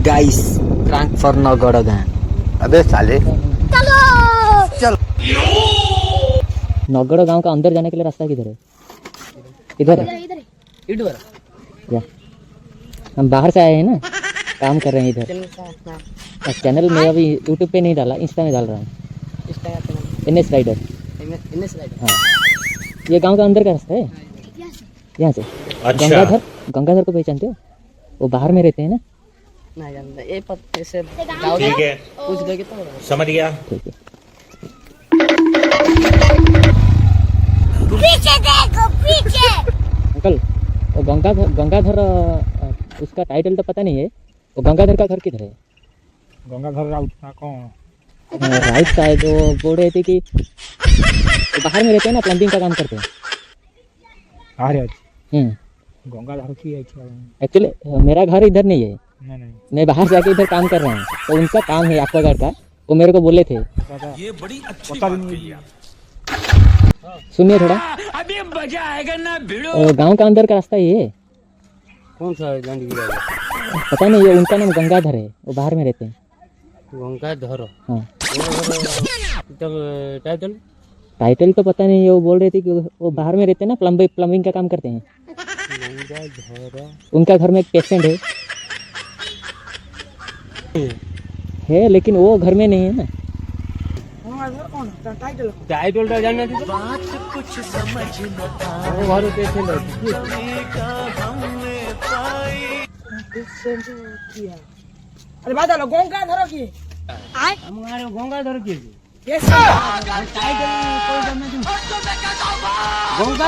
Guys prank for Naugarh गांव। अबे साले चल। नौगढ़ गांव का अंदर जाने के लिए रास्ता किधर है? इधर है। इधर क्या हम बाहर से आए हैं ना, काम कर रहे हैं इधर। चैनल में अभी यूट्यूब पे नहीं डाला, इंस्टा में डाल रहा हूँ। NS rider. हाँ, ये गांव का अंदर का रास्ता है यहाँ से। अच्छा। गंगाधर को पहचानते हो? वो बाहर में रहते हैं ना। ये पत्ते से ठीक है, पूछ दोगे तो समझ गया। ठीक है। पीछे देखो पीछे। अंकल वो गंगाधर उसका टाइटल तो पता नहीं है। वो गंगाधर का घर किधर है? गंगाधर राउत का कौन? Right side. वो बोल रहे थे कि वो बाहर में रहते हैं ना, प्लम्बिंग का काम करते हैं। अरे हम्म। गंगाधर की है क्या? एक्चुअली मेरा घर इधर नहीं है, नहीं मैं बाहर जाके इधर काम कर रहा हूँ। तो उनका काम है आपका घर का, वो मेरे को बोले थे। पता भी नहीं। सुनिए थोड़ा, अभी मजा आएगा ना भिड़ो। गांव का अंदर का रास्ता ये है। कौन सा गांधी पता नहीं, ये उनका नाम गंगाधर है, वो बाहर में रहते हैं। गंगाधर? हाँ, टाइटल टाइटल तो पता नहीं है। वो बोल रहे थे कि वो बाहर में रहते हैं ना, प्लम्बिंग का काम करते हैं। उनका घर में एक पेशेंट है, लेकिन वो घर में नहीं है ना। टाइटल तो जानना थी। बात कुछ समझ न आए। वो पेशेंट है। अरे बात लो गंगाधर की हमारे गंगाधर की ये टाइटल कोई जानना थी। गंगा